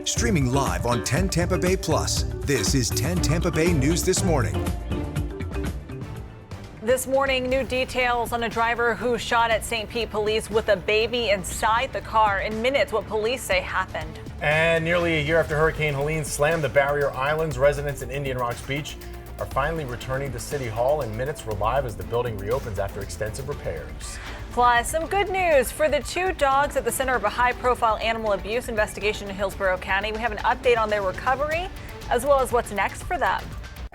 Streaming live on 10 Tampa Bay Plus, this is 10 Tampa Bay News This Morning. This morning, new details on a driver who shot at St. Pete police with a baby inside the car. In minutes, what police say happened. And nearly a year after Hurricane Helene slammed the Barrier Islands, residents in Indian Rocks Beach are finally returning to City Hall. In minutes, we're live as the building reopens after extensive repairs. Plus, some good news for the two dogs at the center of a high-profile animal abuse investigation in Hillsborough County. We have an update on their recovery, as well as what's next for them.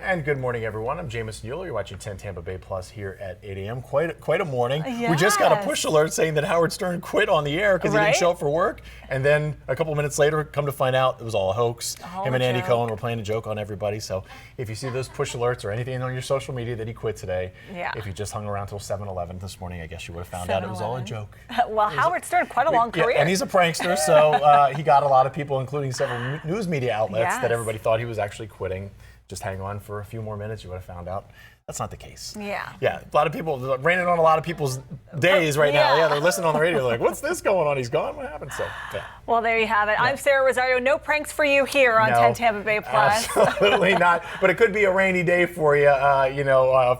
And good morning, everyone. I'm Jamison Euler. You're watching 10 Tampa Bay Plus here at 8 a.m. Quite a morning. Yes. We just got a push alert saying that Howard Stern quit on the air because he didn't show up for work. And then a couple minutes later, come to find out it was all a hoax. Him and Andy Cohen were playing a joke on everybody. So if you see those push alerts or anything on your social media that he quit today, if you just hung around till 7-11 this morning, I guess you would have found out it was all a joke. Well, Howard Stern, quite a long career. And he's a prankster, so he got a lot of people, including several news media outlets, that everybody thought he was actually quitting. Just hang on for a few more minutes, you would have found out that's not the case. Yeah, a lot of people, raining on a lot of people's days right now. Yeah, they're listening on the radio, they're like, what's this going on? He's gone? What happened? So, Well, there you have it. I'm Sarah Rosario. No pranks for you here on 10 Tampa Bay Plus. Absolutely not. But it could be a rainy day for you,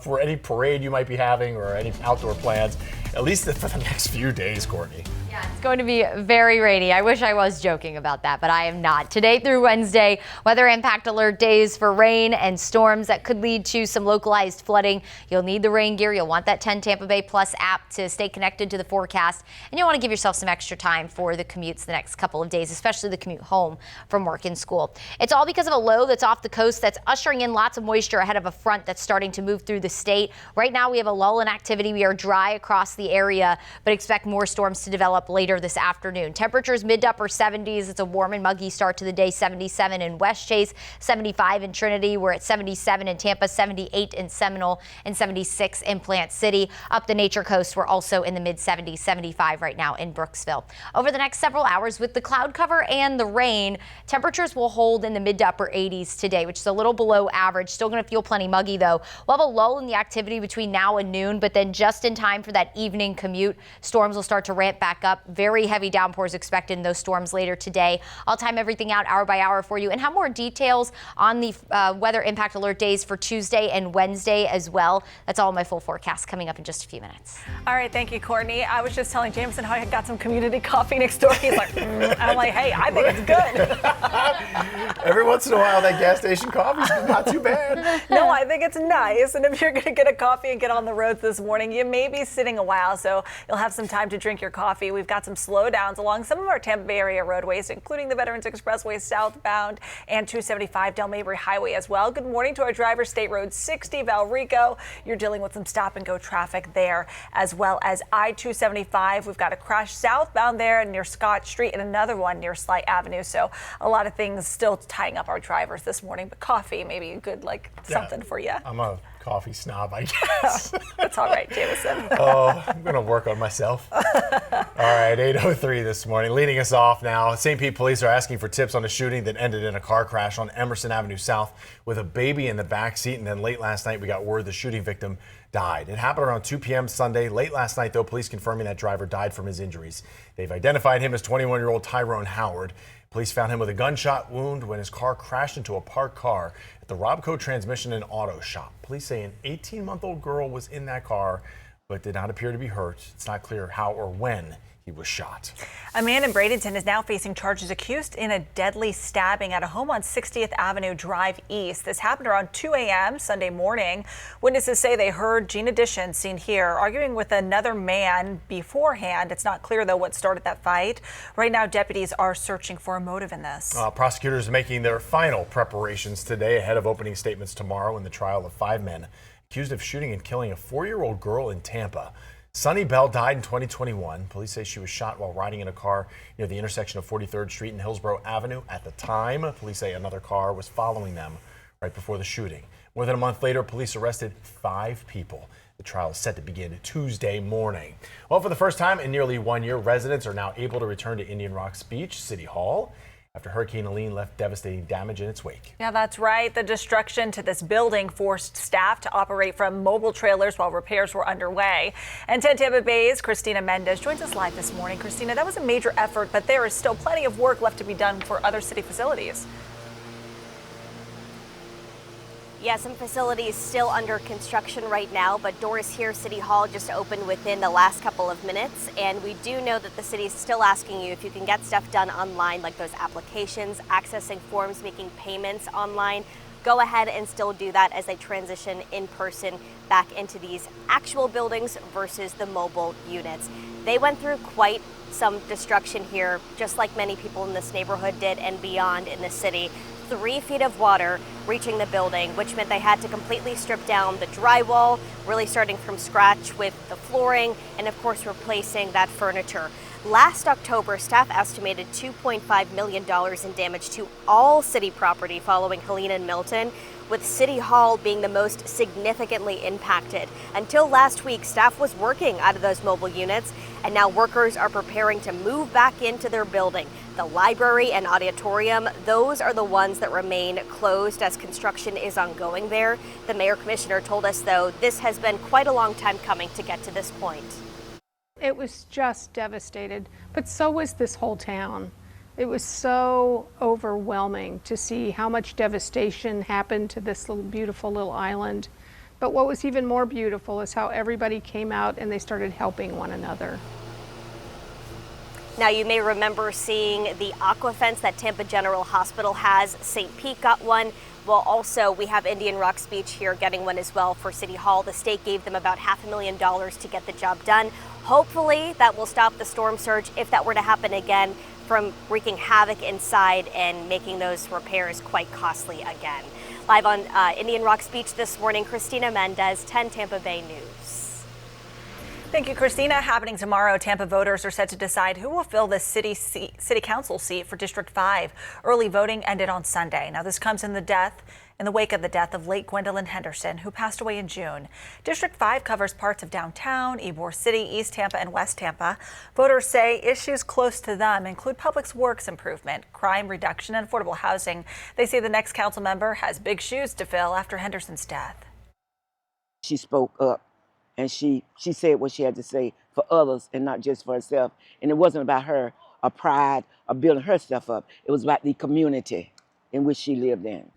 for any parade you might be having or any outdoor plans, at least for the next few days, Courtney. Yeah, it's going to be very rainy. I wish I was joking about that, but I am not. Today through Wednesday, weather impact alert days for rain and storms that could lead to some localized flooding. You'll need the rain gear. You'll want that 10 Tampa Bay Plus app to stay connected to the forecast. And you'll want to give yourself some extra time for the commutes the next couple of days, especially the commute home from work and school. It's all because of a low that's off the coast that's ushering in lots of moisture ahead of a front that's starting to move through the state. Right now we have a lull in activity. We are dry across the area, but expect more storms to develop later this afternoon. Temperatures mid to upper 70s. It's a warm and muggy start to the day. 77 in West Chase, 75 in Trinity. We're at 77 in Tampa, 78 in Seminole, and 76 in Plant City. Up the Nature Coast, we're also in the mid 70s, 75 right now in Brooksville. Over the next several hours, with the cloud cover and the rain, temperatures will hold in the mid to upper 80s today, which is a little below average. Still going to feel plenty muggy, though. We'll have a lull in the activity between now and noon, but then just in time for that evening commute, storms will start to ramp back up. Very heavy downpours expected in those storms later today. I'll time everything out hour by hour for you and have more details on the weather impact alert days for Tuesday and Wednesday as well. That's all my full forecast coming up in just a few minutes. All right, thank you, Courtney. I was just telling Jameson how I got some community coffee next door. He's like, I'm like, hey, I think it's good. Every once in a while, that gas station coffee's not too bad. No, I think it's nice. And if you're going to get a coffee and get on the roads this morning, you may be sitting a while, so you'll have some time to drink your coffee. We've got some slowdowns along some of our Tampa Bay area roadways, including the Veterans Expressway southbound and 275 Del Mabry Highway as well. Good morning to our driver, State Road 60, Valrico. You're dealing with some stop and go traffic there, as well as I-275. We've got a crash southbound there near Scott Street and another one near Slight Avenue. So a lot of things still tying up our drivers this morning, but coffee may be a good, something for you. I'm a coffee snob, I guess. That's all right, Jameson. I'm going to work on myself. All right, 8:03 this morning. Leading us off now, St. Pete police are asking for tips on a shooting that ended in a car crash on Emerson Avenue South with a baby in the back seat. And then late last night, we got word the shooting victim died. It happened around 2 p.m. Sunday. Late last night, though, police confirming that driver died from his injuries. They've identified him as 21-year-old Tyrone Howard. Police found him with a gunshot wound when his car crashed into a parked car at the Robco Transmission and Auto Shop. Police say an 18-month-old girl was in that car, but did not appear to be hurt. It's not clear how or when he was shot. A man in Bradenton is now facing charges accused in a deadly stabbing at a home on 60th Avenue Drive East. This happened around 2 a.m. Sunday morning. Witnesses say they heard Gina Dishon, seen here, arguing with another man beforehand. It's not clear, though, what started that fight. Right now, deputies are searching for a motive in this. Prosecutors are making their final preparations today ahead of opening statements tomorrow in the trial of 5 men accused of shooting and killing a 4-year-old girl in Tampa. Sunny Bell died in 2021. Police say she was shot while riding in a car near the intersection of 43rd Street and Hillsborough Avenue. At the time, police say another car was following them right before the shooting. More than a month later, police arrested 5 people. The trial is set to begin Tuesday morning. Well, for the first time in nearly 1 year, residents are now able to return to Indian Rocks Beach City Hall after Hurricane Helene left devastating damage in its wake. Yeah, that's right. The destruction to this building forced staff to operate from mobile trailers while repairs were underway. And 10 Tampa Bay's Christina Mendez joins us live this morning. Christina, that was a major effort, but there is still plenty of work left to be done for other city facilities. Yeah, some facilities still under construction right now, but doors here, City Hall just opened within the last couple of minutes. And we do know that the city is still asking you if you can get stuff done online, like those applications, accessing forms, making payments online. Go ahead and still do that as they transition in person back into these actual buildings versus the mobile units. They went through quite some destruction here, just like many people in this neighborhood did and beyond in the city. 3 feet of water reaching the building, which meant they had to completely strip down the drywall, really starting from scratch with the flooring and of course replacing that furniture. Last October, staff estimated $2.5 million in damage to all city property following Helene and Milton, with City Hall being the most significantly impacted. Until last week, staff was working out of those mobile units, and now workers are preparing to move back into their building. The library and auditorium, those are the ones that remain closed as construction is ongoing there. The mayor commissioner told us, though, this has been quite a long time coming to get to this point. It was just devastated, but so was this whole town. It was so overwhelming to see how much devastation happened to this beautiful little island. But what was even more beautiful is how everybody came out and they started helping one another. Now, you may remember seeing the aqua fence that Tampa General Hospital has. St. Pete got one. Well, also, we have Indian Rocks Beach here getting one as well for City Hall. The state gave them about $500,000 to get the job done. Hopefully, that will stop the storm surge, if that were to happen again, from wreaking havoc inside and making those repairs quite costly again. Live on Indian Rocks Beach this morning, Christina Mendez, 10 Tampa Bay News. Thank you, Christina. Happening tomorrow, Tampa voters are set to decide who will fill the city council seat for District 5. Early voting ended on Sunday. Now, this comes in the wake of the death of late Gwendolyn Henderson, who passed away in June. District 5 covers parts of downtown, Ybor City, East Tampa, and West Tampa. Voters say issues close to them include public works improvement, crime reduction, and affordable housing. They say the next council member has big shoes to fill after Henderson's death. She spoke up and she said what she had to say for others and not just for herself. And it wasn't about her or pride or building herself up. It was about the community in which she lived in.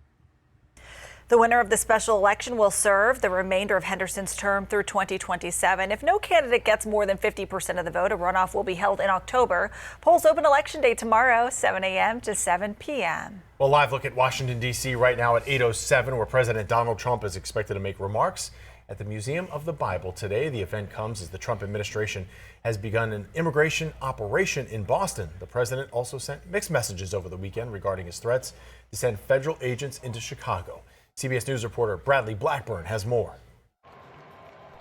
The winner of the special election will serve the remainder of Henderson's term through 2027. If no candidate gets more than 50% of the vote, a runoff will be held in October. Polls open election day tomorrow, 7 a.m. to 7 p.m. Well, live look at Washington, D.C. right now at 8:07, where President Donald Trump is expected to make remarks at the Museum of the Bible today. The event comes as the Trump administration has begun an immigration operation in Boston. The president also sent mixed messages over the weekend regarding his threats to send federal agents into Chicago. CBS News reporter Bradley Blackburn has more.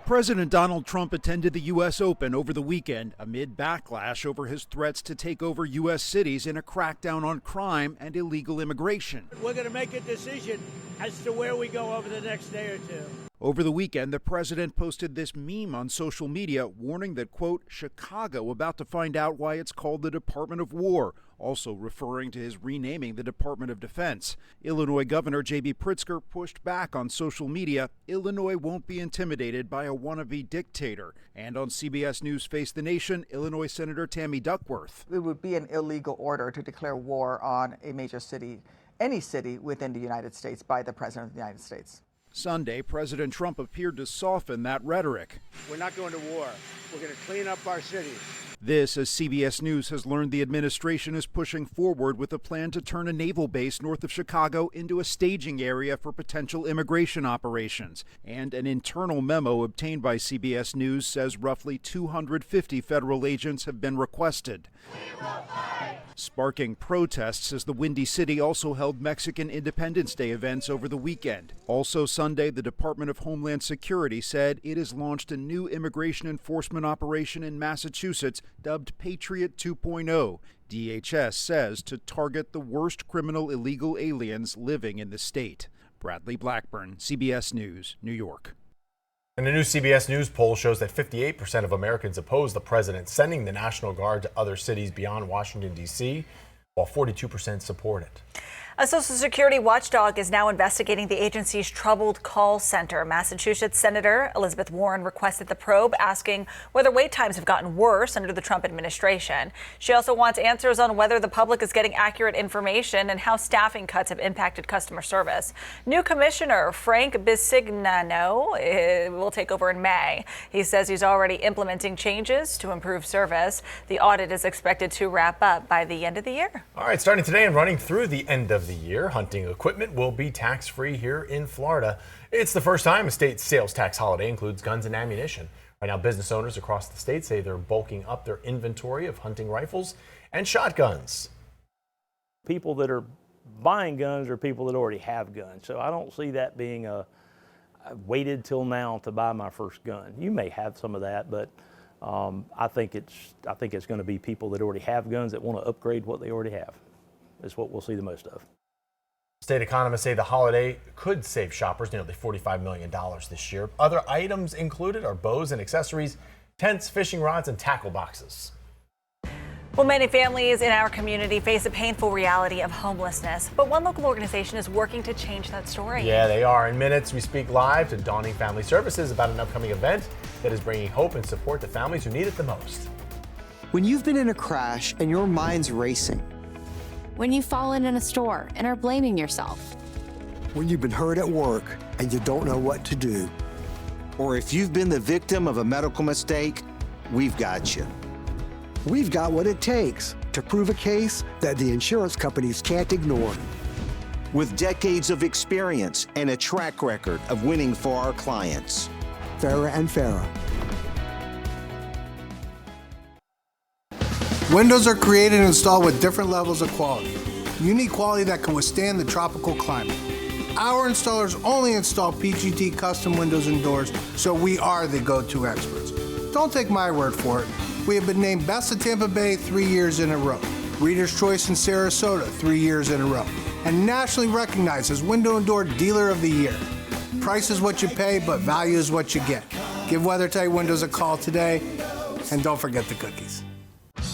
President Donald Trump attended the U.S. Open over the weekend amid backlash over his threats to take over U.S. cities in a crackdown on crime and illegal immigration. We're going to make a decision as to where we go over the next day or two. Over the weekend, the president posted this meme on social media warning that, quote, Chicago about to find out why it's called the Department of War, also referring to his renaming the Department of Defense. Illinois Governor J.B. Pritzker pushed back on social media. Illinois won't be intimidated by a wannabe dictator. And on CBS News Face the Nation, Illinois Senator Tammy Duckworth. It would be an illegal order to declare war on a major city, any city within the United States, by the President of the United States. Sunday, President Trump appeared to soften that rhetoric. We're not going to war. We're going to clean up our cities. This, as CBS News has learned, the administration is pushing forward with a plan to turn a naval base north of Chicago into a staging area for potential immigration operations. And an internal memo obtained by CBS News says roughly 250 federal agents have been requested. Sparking protests as the Windy City also held Mexican Independence Day events over the weekend. Also Sunday, the Department of Homeland Security said it has launched a new immigration enforcement operation in Massachusetts dubbed Patriot 2.0. DHS says to target the worst criminal illegal aliens living in the state. Bradley Blackburn, CBS News, New York. And a new CBS News poll shows that 58% of Americans oppose the president sending the National Guard to other cities beyond Washington, D.C. while 42% support it. A Social Security watchdog is now investigating the agency's troubled call center. Massachusetts Senator Elizabeth Warren requested the probe, asking whether wait times have gotten worse under the Trump administration. She also wants answers on whether the public is getting accurate information and how staffing cuts have impacted customer service. New Commissioner Frank Bisignano will take over in May. He says he's already implementing changes to improve service. The audit is expected to wrap up by the end of the year. All right, starting today and running through the end of the year, hunting equipment will be tax-free here in Florida. It's the first time a state sales tax holiday includes guns and ammunition. Right now, business owners across the state say they're bulking up their inventory of hunting rifles and shotguns. People that are buying guns are people that already have guns, so I don't see that being I waited till now to buy my first gun. You may have some of that, but I think it's going to be people that already have guns that want to upgrade what they already have. Is what we'll see the most of. State economists say the holiday could save shoppers nearly $45 million this year. Other items included are bows and accessories, tents, fishing rods, and tackle boxes. Well, many families in our community face a painful reality of homelessness, but one local organization is working to change that story. Yeah, they are. In minutes, we speak live to Dawning Family Services about an upcoming event that is bringing hope and support to families who need it the most. When you've been in a crash and your mind's racing, when you've fallen in a store and are blaming yourself. When you've been hurt at work and you don't know what to do. Or if you've been the victim of a medical mistake, we've got you. We've got what it takes to prove a case that the insurance companies can't ignore. With decades of experience and a track record of winning for our clients. Farah and Farah. Windows are created and installed with different levels of quality. You need quality that can withstand the tropical climate. Our installers only install PGT custom windows and doors, so we are the go-to experts. Don't take my word for it. We have been named Best of Tampa Bay 3 years in a row, Reader's Choice in Sarasota 3 years in a row, and nationally recognized as Window and Door Dealer of the Year. Price is what you pay, but value is what you get. Give WeatherTight Windows a call today, and don't forget the cookies.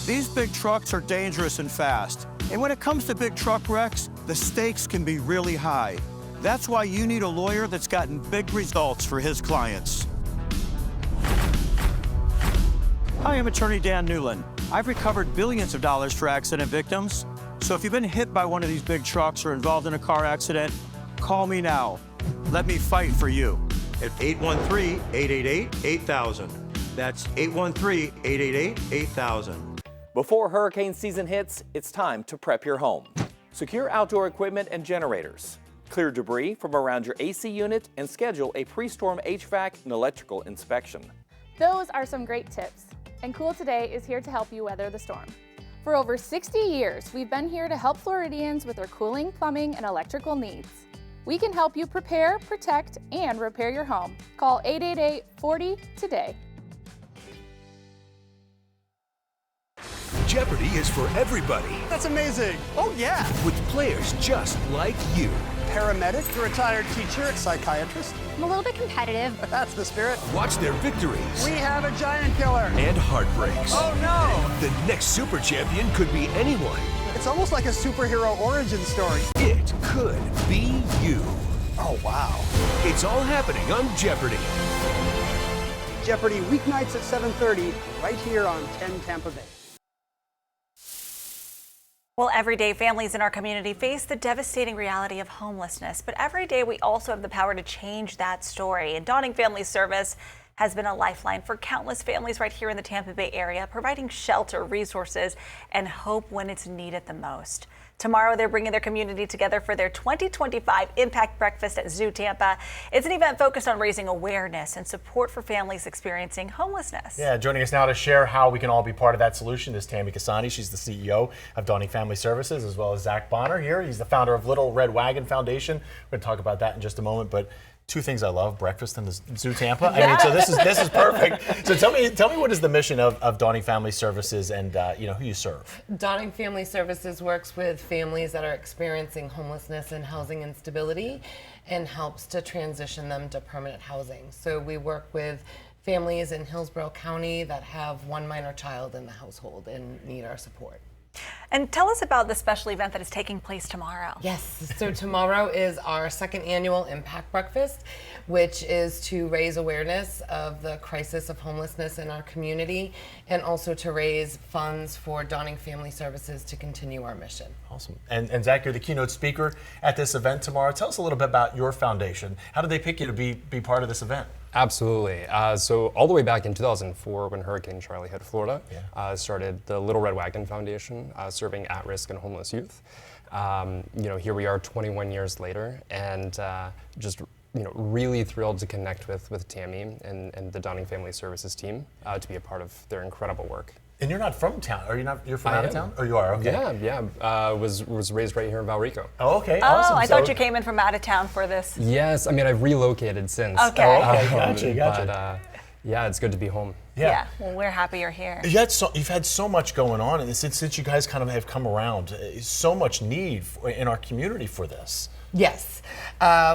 These big trucks are dangerous and fast. And when it comes to big truck wrecks, the stakes can be really high. That's why you need a lawyer that's gotten big results for his clients. Hi, I'm attorney Dan Newland. I've recovered billions of dollars for accident victims. So if you've been hit by one of these big trucks or involved in a car accident, call me now. Let me fight for you at 813-888-8000. That's 813-888-8000. Before hurricane season hits, it's time to prep your home. Secure outdoor equipment and generators. Clear debris from around your AC unit and schedule a pre-storm HVAC and electrical inspection. Those are some great tips. And Cool Today is here to help you weather the storm. For over 60 years, we've been here to help Floridians with their cooling, plumbing, and electrical needs. We can help you prepare, protect, and repair your home. Call 888-40-TODAY. Jeopardy is for everybody. That's amazing. Oh, yeah. With players just like you. Paramedic, a retired teacher, psychiatrist. I'm a little bit competitive. That's the spirit. Watch their victories. We have a giant killer. And heartbreaks. Oh, no. The next super champion could be anyone. It's almost like a superhero origin story. It could be you. Oh, wow. It's all happening on Jeopardy! Jeopardy weeknights at 7:30, right here on 10 Tampa Bay. Well, every day families in our community face the devastating reality of homelessness, but every day we also have the power to change that story. And Dawning Family Service has been a lifeline for countless families right here in the Tampa Bay area, providing shelter, resources, and hope when it's needed the most. Tomorrow, they're bringing their community together for their 2025 Impact Breakfast at Zoo Tampa. It's an event focused on raising awareness and support for families experiencing homelessness. Yeah, joining us now to share how we can all be part of that solution is Tammy Casani. She's the CEO of Dawning Family Services, as well as Zach Bonner here. He's the founder of Little Red Wagon Foundation. We're going to talk about that in just a moment, but two things I love: breakfast and the Zoo Tampa. I mean, so this is perfect. So tell me what is the mission of Dawning Family Services and who you serve? Dawning Family Services works with families that are experiencing homelessness and housing instability, and helps to transition them to permanent housing. So we work with families in Hillsborough County that have one minor child in the household and need our support. And tell us about the special event that is taking place tomorrow. Yes, so tomorrow is our second annual Impact Breakfast, which is to raise awareness of the crisis of homelessness in our community and also to raise funds for Dawning Family Services to continue our mission. Awesome. And Zach, you're the keynote speaker at this event tomorrow. Tell us a little bit about your foundation. How did they pick you to be part of this event? Absolutely. So all the way back in 2004, when Hurricane Charlie hit Florida, started the Little Red Wagon Foundation, serving at-risk and homeless youth. Here we are 21 years later, and just really thrilled to connect with Tammy and the Dawning Family Services team to be a part of their incredible work. And you're not from town, are you not? You're from out of town? Oh, you are, okay. Yeah. Was raised right here in Valrico. Oh, okay, awesome. I thought you came in from out of town for this. Yes, I mean, I've relocated since. Okay. Gotcha. But yeah, it's good to be home. Yeah. Well, we're happy you're here. You've had so much going on, and since you guys kind of have come around, so much need in our community for this. Yes,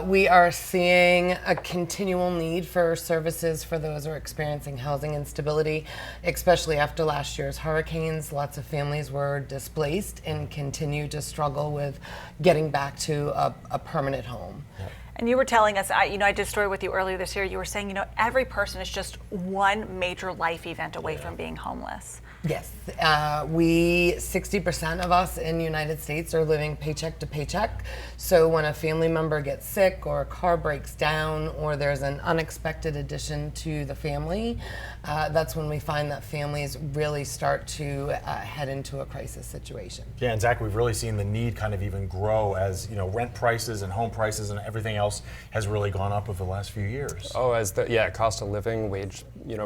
we are seeing a continual need for services for those who are experiencing housing instability, especially after last year's hurricanes. Lots of families were displaced and continue to struggle with getting back to a permanent home. Yeah. And you were telling us, I did a story with you earlier this year, you were saying, every person is just one major life event away from being homeless. Yes, 60% of us in the United States are living paycheck to paycheck. So when a family member gets sick or a car breaks down or there's an unexpected addition to the family, that's when we find that families really start to head into a crisis situation. Yeah, and Zach, we've really seen the need kind of even grow as rent prices and home prices and everything else has really gone up over the last few years. Oh, as the cost of living, wage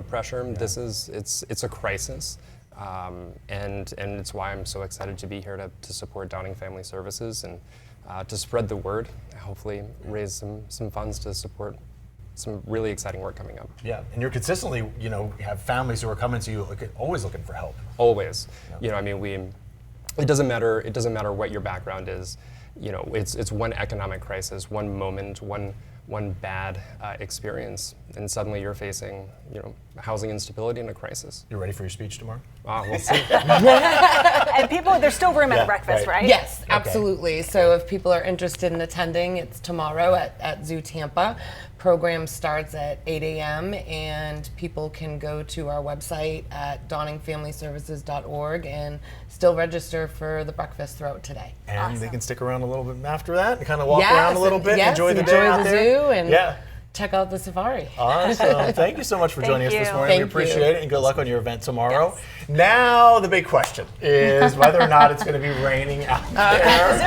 pressure. Yeah. It's a crisis. And it's why I'm so excited to be here to support Dawning Family Services and to spread the word, hopefully raise some funds to support some really exciting work coming up. Yeah, and you're consistently, have families who are coming to you always looking for help. Always. Yeah. It doesn't matter what your background is. It's one economic crisis, one moment, one bad experience, and suddenly you're facing, housing instability and a crisis. You ready for your speech tomorrow? We'll see. And there's still room at the breakfast, right? Yes, absolutely. So if people are interested in attending, it's tomorrow at Zoo Tampa. Program starts at 8 a.m. and people can go to our website at dawningfamilyservices.org and still register for the breakfast throughout today. And they can stick around a little bit after that and kind of walk around a little bit, enjoy the day out there. Enjoy the zoo and check out the safari. Awesome. Thank you so much for joining us this morning. We appreciate it, and good luck on your event tomorrow. Yes. Now, the big question is whether or not it's going to be raining out there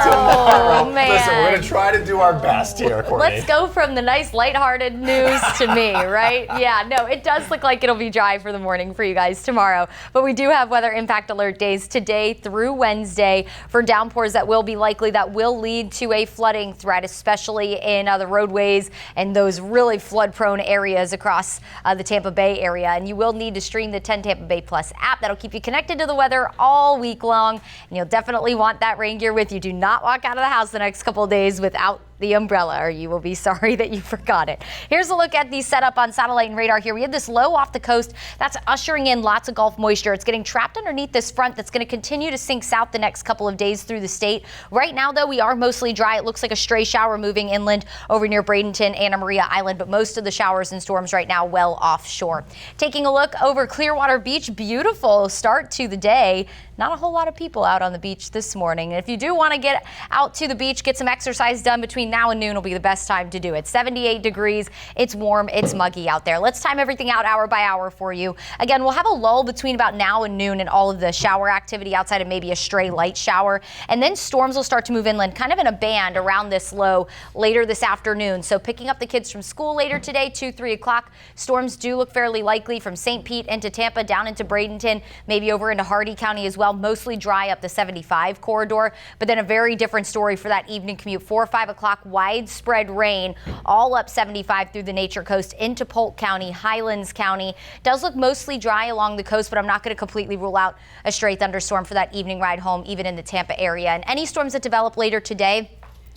tomorrow. Man. Listen, we're going to try to do our best here, Courtney. Let's go from the nice, lighthearted news to me, right? Yeah, no, it does look like it'll be dry for the morning for you guys tomorrow. But we do have weather impact alert days today through Wednesday for downpours that will be likely, that will lead to a flooding threat, especially in the roadways and those really flood-prone areas across the Tampa Bay area. And you will need to stream the 10 Tampa Bay Plus app. That'll keep you connected to the weather all week long. And you'll definitely want that rain gear with you. Do not walk out of the house the next couple of days without the umbrella, or you will be sorry that you forgot it. Here's a look at the setup on satellite and radar here. We have this low off the coast that's ushering in lots of Gulf moisture. It's getting trapped underneath this front that's going to continue to sink south the next couple of days through the state. Right now, though, we are mostly dry. It looks like a stray shower moving inland over near Bradenton, Anna Maria Island, but most of the showers and storms right now well offshore. Taking a look over Clearwater Beach, beautiful start to the day. Not a whole lot of people out on the beach this morning. And if you do want to get out to the beach, get some exercise done between now and noon will be the best time to do it. 78 degrees. It's warm. It's muggy out there. Let's time everything out hour by hour for you. Again, we'll have a lull between about now and noon and all of the shower activity outside of maybe a stray light shower. And then storms will start to move inland kind of in a band around this low later this afternoon. So picking up the kids from school later today, 2-3 o'clock. Storms do look fairly likely from St. Pete into Tampa, down into Bradenton, maybe over into Hardy County as well. Mostly dry up the 75 corridor, but then a very different story for that evening commute. 4 or 5 o'clock, widespread rain all up 75 through the Nature Coast into Polk County, Highlands County. Does look mostly dry along the coast, but I'm not going to completely rule out a stray thunderstorm for that evening ride home, even in the Tampa area. And any storms that develop later today,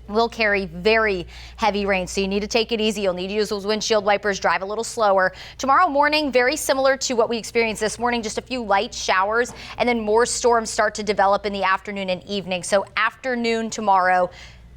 will carry very heavy rain, so you need to take it easy. You'll need to use those windshield wipers, drive a little slower. Tomorrow morning, very similar to what we experienced this morning, just a few light showers, and then more storms start to develop in the afternoon and evening. So afternoon tomorrow,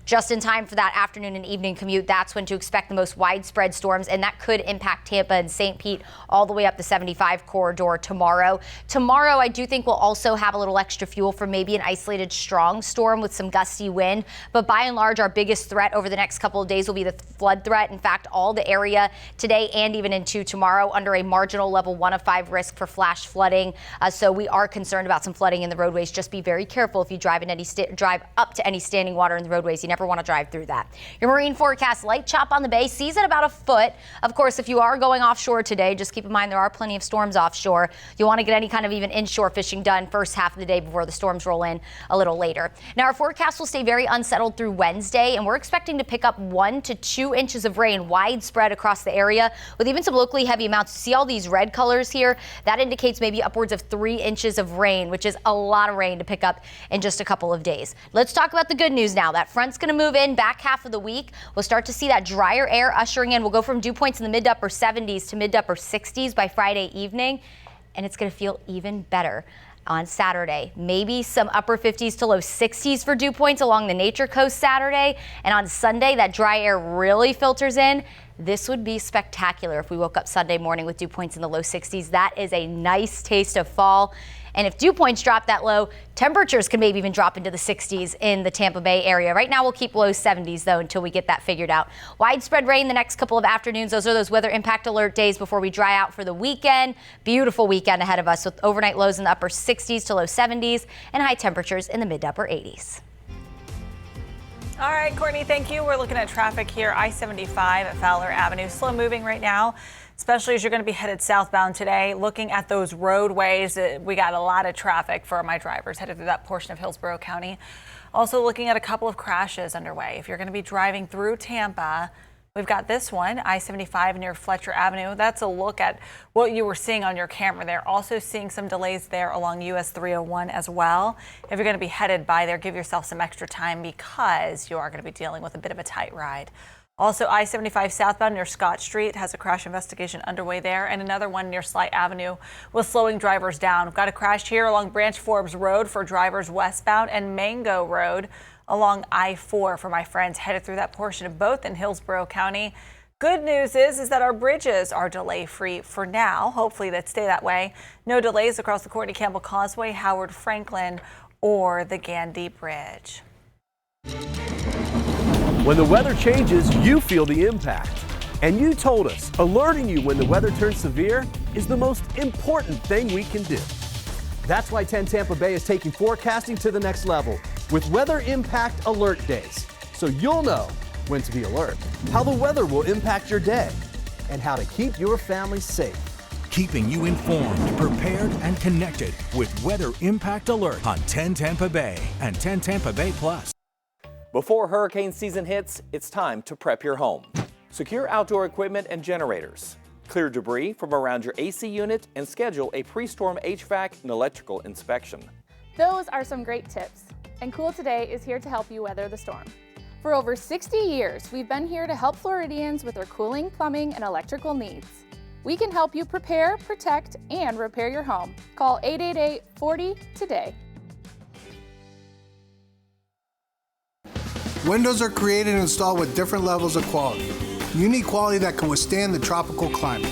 just in time for that afternoon and evening commute, that's when to expect the most widespread storms, and that could impact Tampa and St. Pete all the way up the 75 corridor tomorrow. Tomorrow, I do think we'll also have a little extra fuel for maybe an isolated strong storm with some gusty wind, but by and large, our biggest threat over the next couple of days will be the flood threat. In fact, all the area today and even into tomorrow under a marginal level 1 of 5 risk for flash flooding. So we are concerned about some flooding in the roadways. Just be very careful if you drive up to any standing water in the roadways. You never want to drive through that. Your marine forecast: light chop on the bay, seas at about a foot. Of course, if you are going offshore today, just keep in mind there are plenty of storms offshore. You want to get any kind of even inshore fishing done first half of the day before the storms roll in a little later. Now, our forecast will stay very unsettled through Wednesday, and we're expecting to pick up 1 to 2 inches of rain widespread across the area, with even some locally heavy amounts. See all these red colors here? That indicates maybe upwards of 3 inches of rain, which is a lot of rain to pick up in just a couple of days. Let's talk about the good news now. That front's going to move in back half of the week. We'll start to see that drier air ushering in. We'll go from dew points in the mid to upper 70s to mid to upper 60s by Friday evening, and it's going to feel even better on Saturday. Maybe some upper 50s to low 60s for dew points along the Nature Coast Saturday, and on Sunday that dry air really filters in. This would be spectacular if we woke up Sunday morning with dew points in the low 60s. That is a nice taste of fall. And if dew points drop that low, temperatures can maybe even drop into the 60s in the Tampa Bay area. Right now, we'll keep low 70s, though, until we get that figured out. Widespread rain the next couple of afternoons. Those are those weather impact alert days before we dry out for the weekend. Beautiful weekend ahead of us with overnight lows in the upper 60s to low 70s and high temperatures in the mid to upper 80s. All right, Courtney, thank you. We're looking at traffic here, I-75 at Fowler Avenue. Slow moving right now, especially as you're going to be headed southbound today. Looking at those roadways, we got a lot of traffic for my drivers headed through that portion of Hillsborough County. Also looking at a couple of crashes underway. If you're going to be driving through Tampa, we've got this one, I-75 near Fletcher Avenue. That's a look at what you were seeing on your camera there. Also seeing some delays there along US 301 as well. If you're going to be headed by there, give yourself some extra time because you are going to be dealing with a bit of a tight ride. Also, I-75 southbound near Scott Street has a crash investigation underway there, and another one near Slight Avenue with slowing drivers down. We've got a crash here along Branch Forbes Road for drivers westbound and Mango Road along I-4 for my friends headed through that portion of both in Hillsborough County. Good news is that our bridges are delay-free for now. Hopefully that stay that way. No delays across the Courtney Campbell Causeway, Howard Franklin, or the Gandy Bridge. When the weather changes, you feel the impact. And you told us alerting you when the weather turns severe is the most important thing we can do. That's why 10 Tampa Bay is taking forecasting to the next level with Weather Impact Alert Days. So you'll know when to be alert, how the weather will impact your day, and how to keep your family safe. Keeping you informed, prepared, and connected with Weather Impact Alert on 10 Tampa Bay and 10 Tampa Bay Plus. Before hurricane season hits, it's time to prep your home. Secure outdoor equipment and generators. Clear debris from around your AC unit and schedule a pre-storm HVAC and electrical inspection. Those are some great tips. And Cool Today is here to help you weather the storm. For over 60 years, we've been here to help Floridians with their cooling, plumbing, and electrical needs. We can help you prepare, protect, and repair your home. Call 888-40-TODAY. Windows are created and installed with different levels of quality. Unique quality that can withstand the tropical climate.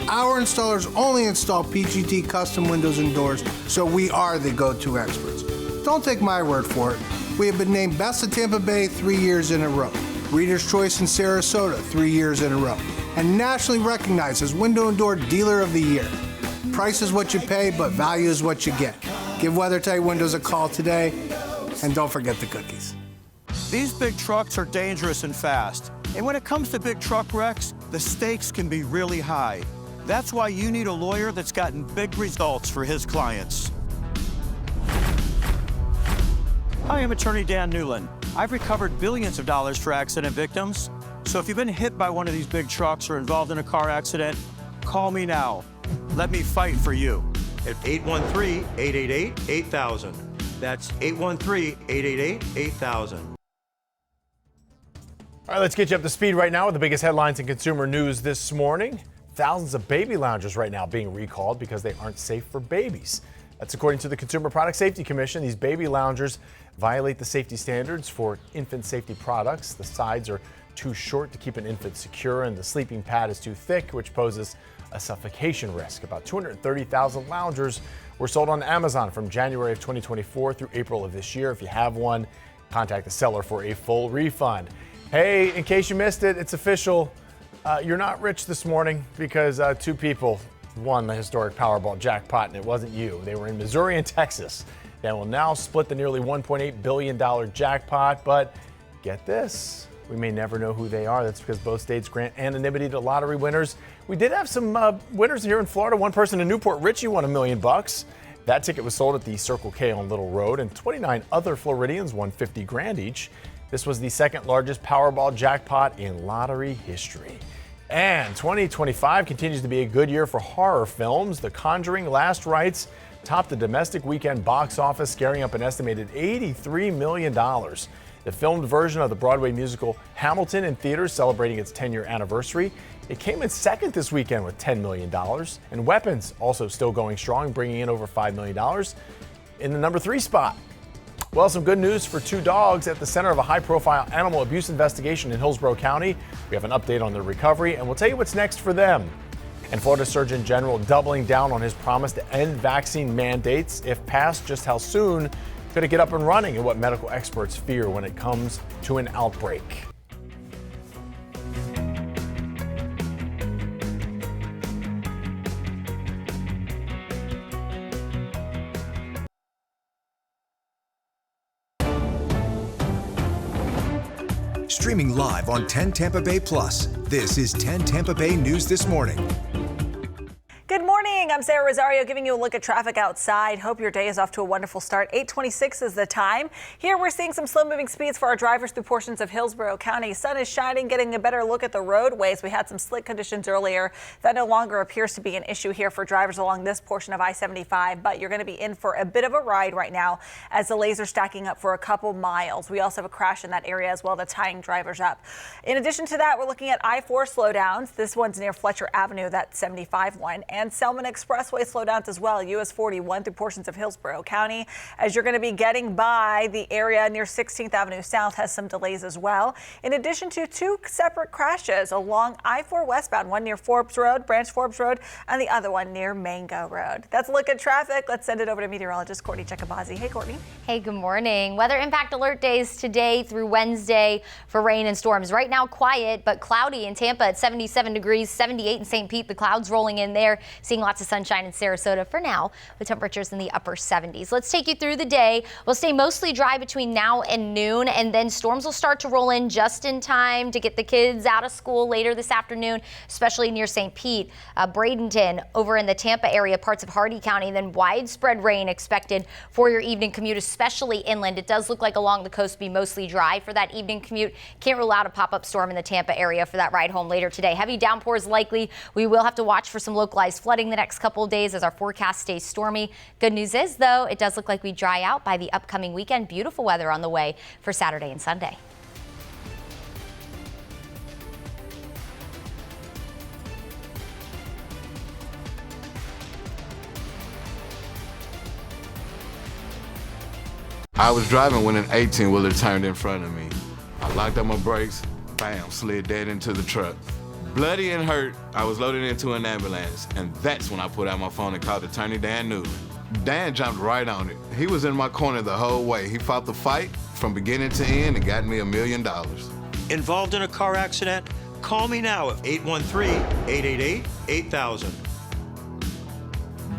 Our installers only install PGT custom windows and doors, so we are the go-to experts. Don't take my word for it. We have been named Best of Tampa Bay 3 years in a row, Reader's Choice in Sarasota 3 years in a row, and nationally recognized as Window and Door Dealer of the Year. Price is what you pay, but value is what you get. Give WeatherTight Windows a call today, and don't forget the cookies. These big trucks are dangerous and fast. And when it comes to big truck wrecks, the stakes can be really high. That's why you need a lawyer that's gotten big results for his clients. Hi, I'm attorney Dan Newland. I've recovered billions of dollars for accident victims. So if you've been hit by one of these big trucks or involved in a car accident, call me now. Let me fight for you. At 813-888-8000. That's 813-888-8000. All right, let's get you up to speed right now with the biggest headlines in consumer news this morning. Thousands of baby loungers right now being recalled because they aren't safe for babies. That's according to the Consumer Product Safety Commission. These baby loungers violate the safety standards for infant safety products. The sides are too short to keep an infant secure, and the sleeping pad is too thick, which poses a suffocation risk. About 230,000 loungers were sold on Amazon from January of 2024 through April of this year. If you have one, contact the seller for a full refund. Hey, in case you missed it, it's official. You're not rich this morning because two people won the historic Powerball jackpot, and it wasn't you. They were in Missouri and Texas. They will now split the nearly $1.8 billion jackpot, but get this, we may never know who they are. That's because both states grant anonymity to lottery winners. We did have some winners here in Florida. One person in Newport Richey won $1 million. That ticket was sold at the Circle K on Little Road, and 29 other Floridians won $50,000 each. This was the second largest Powerball jackpot in lottery history. And 2025 continues to be a good year for horror films. The Conjuring: Last Rites topped the domestic weekend box office, scaring up an estimated $83 million. The filmed version of the Broadway musical Hamilton in theaters celebrating its 10-year anniversary. It came in second this weekend with $10 million. And Weapons also still going strong, bringing in over $5 million in the number 3 spot. Well, some good news for two dogs at the center of a high-profile animal abuse investigation in Hillsborough County. We have an update on their recovery, and we'll tell you what's next for them. And Florida Surgeon General doubling down on his promise to end vaccine mandates. If passed, just how soon could it get up and running, and what medical experts fear when it comes to an outbreak. Streaming live on 10 Tampa Bay Plus, this is 10 Tampa Bay News This Morning. Good morning. I'm Sarah Rosario giving you a look at traffic outside. Hope your day is off to a wonderful start. 8:26 is the time. Here we're seeing some slow-moving speeds for our drivers through portions of Hillsborough County. Sun is shining, getting a better look at the roadways. We had some slick conditions earlier. That no longer appears to be an issue here for drivers along this portion of I-75, but you're going to be in for a bit of a ride right now as delays are stacking up for a couple miles. We also have a crash in that area as well that's tying drivers up. In addition to that, we're looking at I-4 slowdowns. This one's near Fletcher Avenue, that 75 one, and Selman Expressway slowdowns as well. US 41 through portions of Hillsborough County. As you're going to be getting by, the area near 16th Avenue South has some delays as well. In addition to two separate crashes along I-4 westbound, one near Forbes Road, Branch Forbes Road, and the other one near Mango Road. That's a look at traffic. Let's send it over to meteorologist Courtney Chekabazi. Hey, Courtney. Hey, good morning. Weather impact alert days today through Wednesday for rain and storms. Right now quiet, but cloudy in Tampa at 77 degrees, 78 in St. Pete. The clouds rolling in there. Seeing lots of sunshine in Sarasota for now, with temperatures in the upper 70s. Let's take you through the day. We'll stay mostly dry between now and noon, and then storms will start to roll in just in time to get the kids out of school later this afternoon, especially near St. Pete, Bradenton, over in the Tampa area, parts of Hardy County, and then widespread rain expected for your evening commute, especially inland. It does look like along the coast be mostly dry for that evening commute. Can't rule out a pop-up storm in the Tampa area for that ride home later today. Heavy downpours likely. We will have to watch for some localized flooding the next couple of days as our forecast stays stormy. Good news is, though, it does look like we dry out by the upcoming weekend. Beautiful weather on the way for Saturday and Sunday. I was driving when an 18-wheeler turned in front of me. I locked up my brakes, bam, slid dead into the truck. Bloody and hurt, I was loaded into an ambulance, and that's when I put out my phone and called attorney Dan Newland. Dan jumped right on it. He was in my corner the whole way. He fought the fight from beginning to end and got me $1 million. Involved in a car accident? Call me now at 813-888-8000.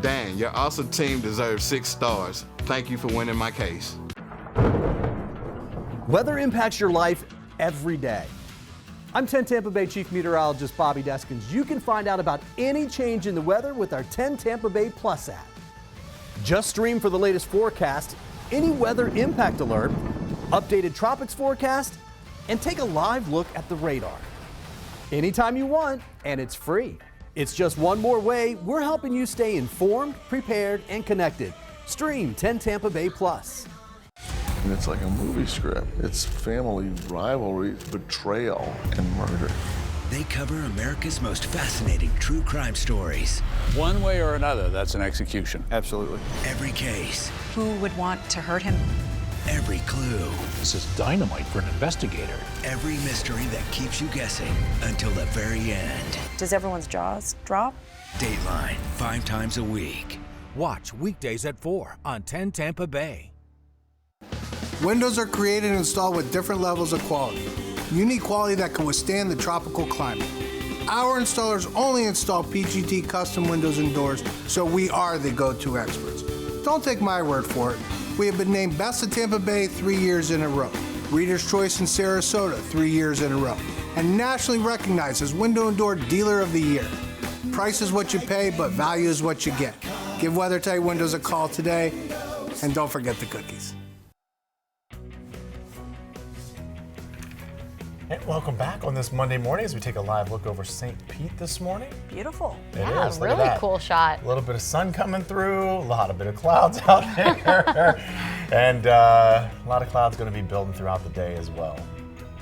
Dan, your awesome team deserves 6 stars. Thank you for winning my case. Weather impacts your life every day. I'm 10 Tampa Bay Chief Meteorologist Bobby Deskins. You can find out about any change in the weather with our 10 Tampa Bay Plus app. Just stream for the latest forecast, any weather impact alert, updated tropics forecast, and take a live look at the radar. Anytime you want, and it's free. It's just one more way we're helping you stay informed, prepared, and connected. Stream 10 Tampa Bay Plus. And it's like a movie script. It's family rivalry, betrayal, and murder. They cover America's most fascinating true crime stories. One way or another, that's an execution. Absolutely. Every case. Who would want to hurt him? Every clue. This is dynamite for an investigator. Every mystery that keeps you guessing until the very end. Does everyone's jaws drop? Dateline, 5 times a week. Watch weekdays at 4 on 10 Tampa Bay. Windows are created and installed with different levels of quality. Unique quality that can withstand the tropical climate. Our installers only install PGT custom windows and doors, so we are the go-to experts. Don't take my word for it. We have been named Best of Tampa Bay 3 years in a row, Reader's Choice in Sarasota 3 years in a row, and nationally recognized as Window and Door Dealer of the Year. Price is what you pay, but value is what you get. Give WeatherTight Windows a call today, and don't forget the cookies. And welcome back on this Monday morning as we take a live look over St. Pete this morning. Beautiful. It Yeah, is. Look at really that. cool shot. A little bit of sun coming through, a lot of clouds out there, and a lot of clouds going to be building throughout the day as well.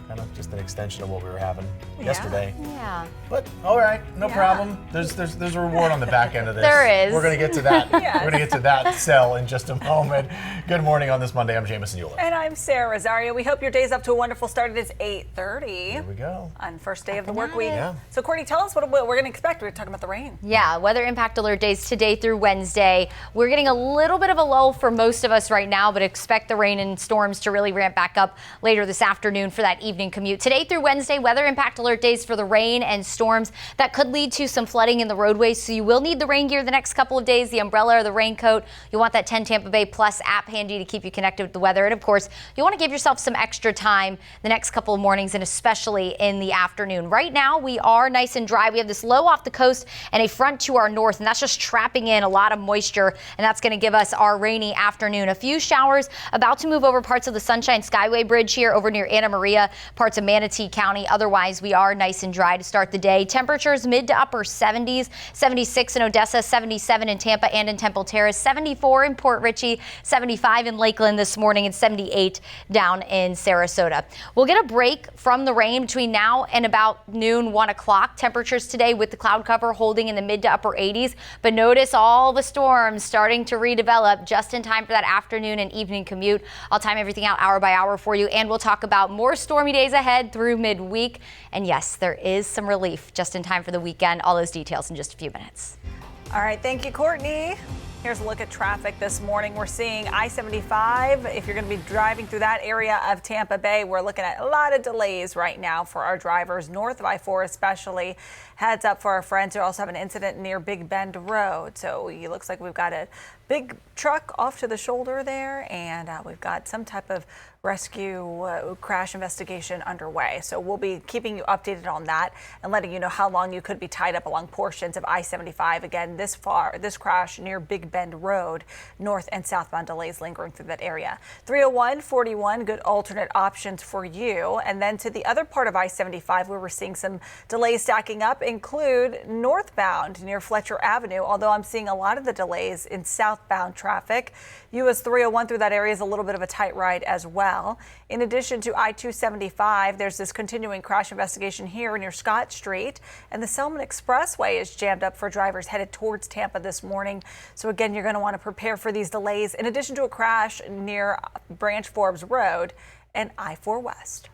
Kind of just an extension of what we were having yesterday. Yeah. But all right, no problem. There's a reward on the back end of this. There is. We're going to get to that. Yeah. We're going to get to that cell in just a moment. Good morning on this Monday. I'm Jamison Euler. And I'm Sarah Rosario. We hope your day's up to a wonderful start. It is 8:30. Here we go. On first day of the work week. Yeah. So Courtney, tell us what we're going to expect. We're talking about the rain. Yeah, weather impact alert days today through Wednesday. We're getting a little bit of a lull for most of us right now, but expect the rain and storms to really ramp back up later this afternoon for that evening commute. Today through Wednesday, weather impact alert days for the rain and storms that could lead to some flooding in the roadways. So you will need the rain gear the next couple of days, the umbrella or the raincoat. You want that 10 Tampa Bay Plus app handy to keep you connected with the weather. And of course, you want to give yourself some extra time the next couple of mornings and especially in the afternoon. Right now, we are nice and dry. We have this low off the coast and a front to our north, and that's just trapping in a lot of moisture, and that's going to give us our rainy afternoon. A few showers about to move over parts of the Sunshine Skyway Bridge here over near Anna Maria, parts of Manatee County. Otherwise, we are nice and dry to start the day. Temperatures mid to upper 70s, 76 in Odessa, 77 in Tampa and in Temple Terrace, 74 in Port Richey, 75 in Lakeland this morning, and 78 down in Sarasota. We'll get a break from the rain between now and about noon, 1 o'clock. Temperatures today with the cloud cover holding in the mid to upper 80s, but notice all the storms starting to redevelop just in time for that afternoon and evening commute. I'll time everything out hour by hour for you, and we'll talk about more stormy days ahead through midweek. And yes, there is some relief just in time for the weekend. All those details in just a few minutes. All right, thank you, Courtney. Here's a look at traffic this morning. We're seeing I-75. If you're going to be driving through that area of Tampa Bay, we're looking at a lot of delays right now for our drivers, north of I-4 especially. Heads up for our friends who also have an incident near Big Bend Road. So it looks like we've got a big truck off to the shoulder there, and we've got some type of rescue crash investigation underway. So we'll be keeping you updated on that and letting you know how long you could be tied up along portions of I-75. Again, this crash near Big Bend Road, north and southbound delays lingering through that area. 301, 41, good alternate options for you. And then to the other part of I-75 where we're seeing some delays stacking up include northbound near Fletcher Avenue, although I'm seeing a lot of the delays in southbound traffic. US 301 through that area is a little bit of a tight ride as well. In addition to I-275, there's this continuing crash investigation here near Scott Street, and the Selman Expressway is jammed up for drivers headed towards Tampa this morning. So again, you're going to want to prepare for these delays in addition to a crash near Branch Forbes Road and I-4 West.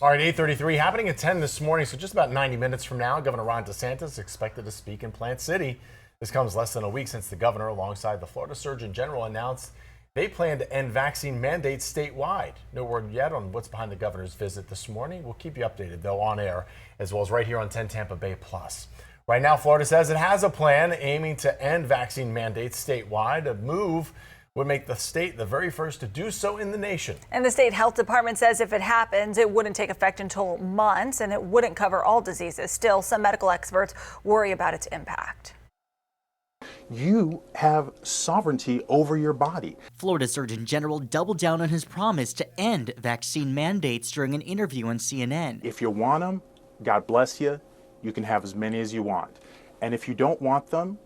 All right, 8:33 happening at 10 this morning, so just about 90 minutes from now, Governor Ron DeSantis is expected to speak in Plant City. This comes less than a week since the governor, alongside the Florida Surgeon General, announced they plan to end vaccine mandates statewide. No word yet on what's behind the governor's visit this morning. We'll keep you updated, though, on air, as well as right here on 10 Tampa Bay Plus. Right now, Florida says it has a plan aiming to end vaccine mandates statewide. A move would make the state the very first to do so in the nation. And the state health department says if it happens, it wouldn't take effect until months, and it wouldn't cover all diseases. Still, some medical experts worry about its impact. You have sovereignty over your body. Florida Surgeon General doubled down on his promise to end vaccine mandates during an interview on CNN. If you want them, God bless you, you can have as many as you want. And if you don't want them,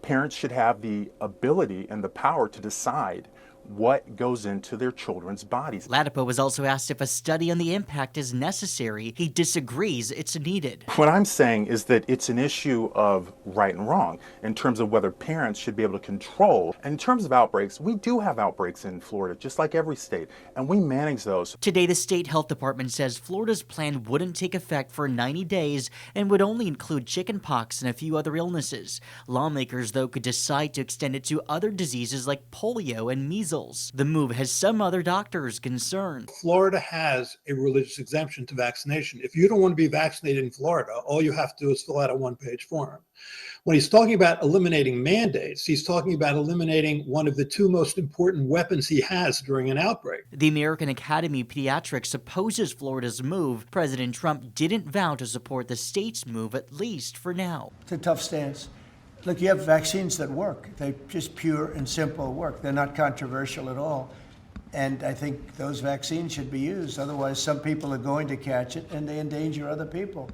parents should have the ability and the power to decide what goes into their children's bodies. Latipo was also asked if a study on the impact is necessary. He disagrees it's needed. What I'm saying is that it's an issue of right and wrong in terms of whether parents should be able to control. And in terms of outbreaks, we do have outbreaks in Florida, just like every state, and we manage those. Today, the state health department says Florida's plan wouldn't take effect for 90 days and would only include chickenpox and a few other illnesses. Lawmakers, though, could decide to extend it to other diseases like polio and measles. The move has some other doctors concerned. Florida has a religious exemption to vaccination. If you don't want to be vaccinated in Florida, all you have to do is fill out a one-page form. When he's talking about eliminating mandates, he's talking about eliminating one of the two most important weapons he has during an outbreak. The American Academy of Pediatrics opposes Florida's move. President Trump didn't vow to support the state's move, at least for now. It's a tough stance. Look, you have vaccines that work. They just pure and simple work. They're not controversial at all. And I think those vaccines should be used. Otherwise, some people are going to catch it and they endanger other people.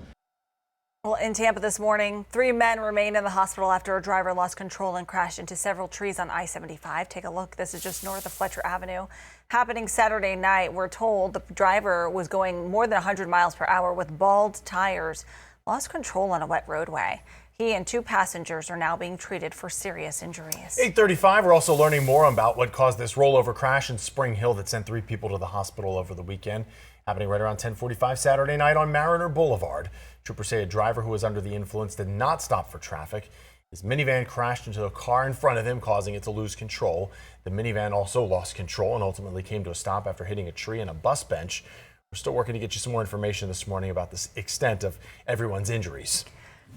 Well, in Tampa this morning, 3 men remain in the hospital after a driver lost control and crashed into several trees on I-75. Take a look. This is just north of Fletcher Avenue. Happening Saturday night, we're told the driver was going more than 100 miles per hour with bald tires, lost control on a wet roadway. He and 2 passengers are now being treated for serious injuries. 8:35, we're also learning more about what caused this rollover crash in Spring Hill that sent 3 people to the hospital over the weekend. Happening right around 10:45 Saturday night on Mariner Boulevard. Troopers say a driver who was under the influence did not stop for traffic. His minivan crashed into a car in front of him, causing it to lose control. The minivan also lost control and ultimately came to a stop after hitting a tree and a bus bench. We're still working to get you some more information this morning about the extent of everyone's injuries.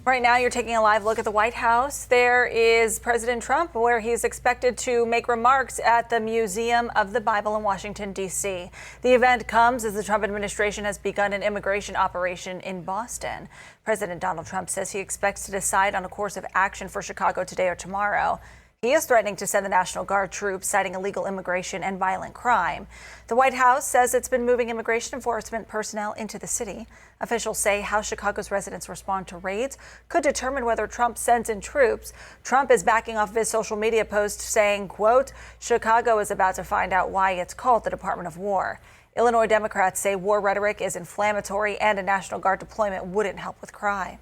Right now, you're taking a live look at the White House. There is President Trump, where he's expected to make remarks at the Museum of the Bible in Washington, D.C. The event comes as the Trump administration has begun an immigration operation in Boston. President Donald Trump says he expects to decide on a course of action for Chicago today or tomorrow. He is threatening to send the National Guard troops, citing illegal immigration and violent crime. The White House says it's been moving immigration enforcement personnel into the city. Officials say how Chicago's residents respond to raids could determine whether Trump sends in troops. Trump is backing off of his social media post saying, quote, Chicago is about to find out why it's called the Department of War. Illinois Democrats say war rhetoric is inflammatory and a National Guard deployment wouldn't help with crime.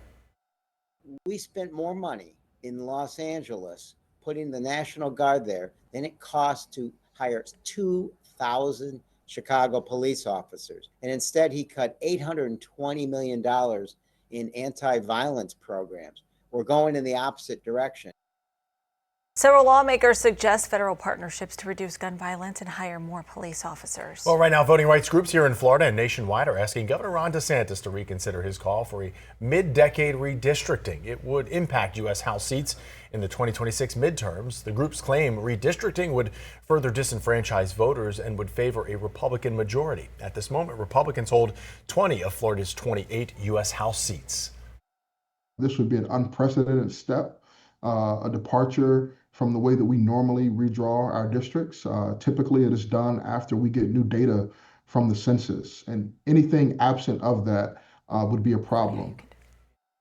We spent more money in Los Angeles putting the National Guard there than it cost to hire 2,000 Chicago police officers. And instead, he cut $820 million in anti-violence programs. We're going in the opposite direction. Several lawmakers suggest federal partnerships to reduce gun violence and hire more police officers. Well, right now, voting rights groups here in Florida and nationwide are asking Governor Ron DeSantis to reconsider his call for a mid-decade redistricting. It would impact U.S. House seats in the 2026 midterms. The groups claim redistricting would further disenfranchise voters and would favor a Republican majority. At this moment, Republicans hold 20 of Florida's 28 U.S. House seats. This would be an unprecedented step, a departure from the way that we normally redraw our districts. Typically, it is done after we get new data from the census, and anything absent of that would be a problem.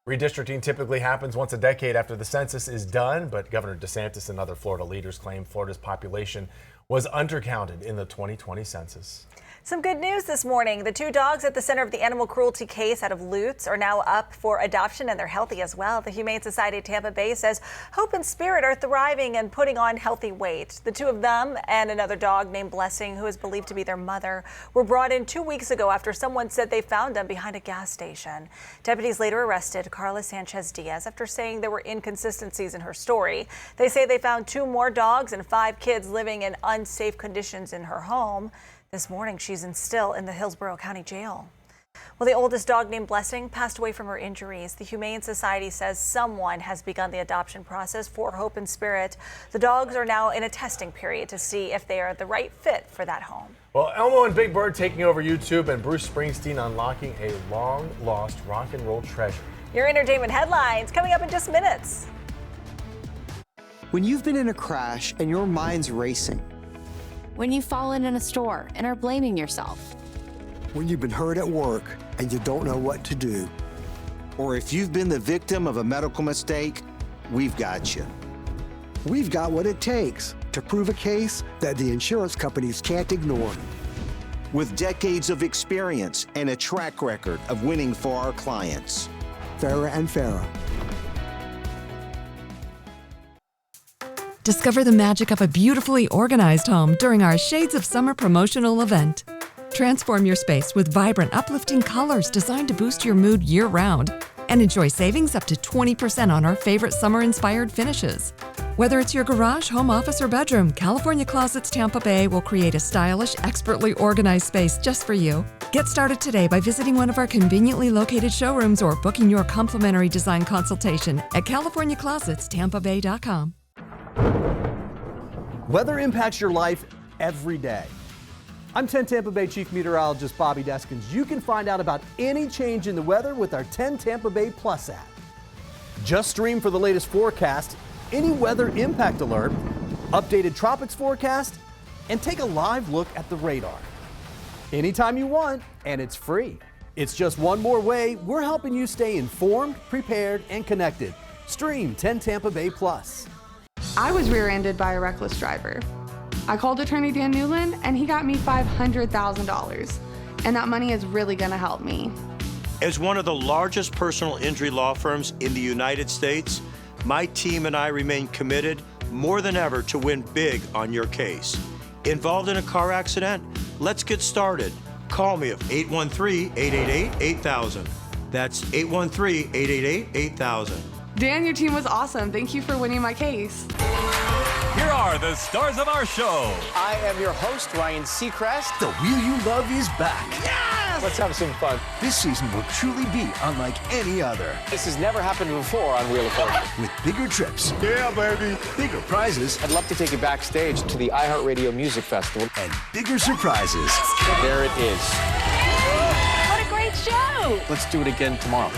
Redistricting typically happens once a decade after the census is done, but Governor DeSantis and other Florida leaders claim Florida's population was undercounted in the 2020 census. Some good news this morning. The 2 dogs at the center of the animal cruelty case out of Lutz are now up for adoption, and they're healthy as well. The Humane Society of Tampa Bay says Hope and Spirit are thriving and putting on healthy weight. The 2 of them and another dog named Blessing, who is believed to be their mother, were brought in 2 weeks ago after someone said they found them behind a gas station. Deputies later arrested Carla Sanchez Diaz after saying there were inconsistencies in her story. They say they found 2 more dogs and 5 kids living in unsafe conditions in her home. This morning, she's still in the Hillsborough County Jail. Well, the oldest dog named Blessing passed away from her injuries. The Humane Society says someone has begun the adoption process for Hope and Spirit. The dogs are now in a testing period to see if they are the right fit for that home. Well, Elmo and Big Bird taking over YouTube, and Bruce Springsteen unlocking a long-lost rock and roll treasure. Your entertainment headlines coming up in just minutes. When you've been in a crash and your mind's racing. When you've fallen in a store and are blaming yourself. When you've been hurt at work and you don't know what to do. Or if you've been the victim of a medical mistake, we've got you. We've got what it takes. to prove a case that the insurance companies can't ignore. With decades of experience and a track record of winning for our clients. Fairer and fairer. Discover the magic of a beautifully organized home during our Shades of Summer promotional event. Transform your space with vibrant, uplifting colors designed to boost your mood year-round. And enjoy savings up to 20% on our favorite summer-inspired finishes. Whether it's your garage, home office, or bedroom, California Closets Tampa Bay will create a stylish, expertly organized space just for you. Get started today by visiting one of our conveniently located showrooms or booking your complimentary design consultation at CaliforniaClosetsTampaBay.com. Weather impacts your life every day. I'm 10 Tampa Bay Chief Meteorologist Bobby Deskins. You can find out about any change in the weather with our 10 Tampa Bay Plus app. Just stream for the latest forecast, any weather impact alert, updated tropics forecast, and take a live look at the radar. Anytime you want, and it's free. It's just one more way we're helping you stay informed, prepared, and connected. Stream 10 Tampa Bay Plus. I was rear-ended by a reckless driver. I called attorney Dan Newland and he got me $500,000. And that money is really gonna help me. As one of the largest personal injury law firms in the United States, my team and I remain committed more than ever to win big on your case. Involved in a car accident? Let's get started. Call me at 813-888-8000. That's 813-888-8000. Dan, your team was awesome. Thank you for winning my case. Here are the stars of our show. I am your host, Ryan Seacrest. The Wheel You Love is back. Yes! Let's have some fun. This season will truly be unlike any other. This has never happened before on Wheel of Fortune. With bigger trips. Yeah, baby. Bigger prizes. I'd love to take you backstage to the iHeartRadio Music Festival. And bigger surprises. There it is. What a great show! Let's do it again tomorrow.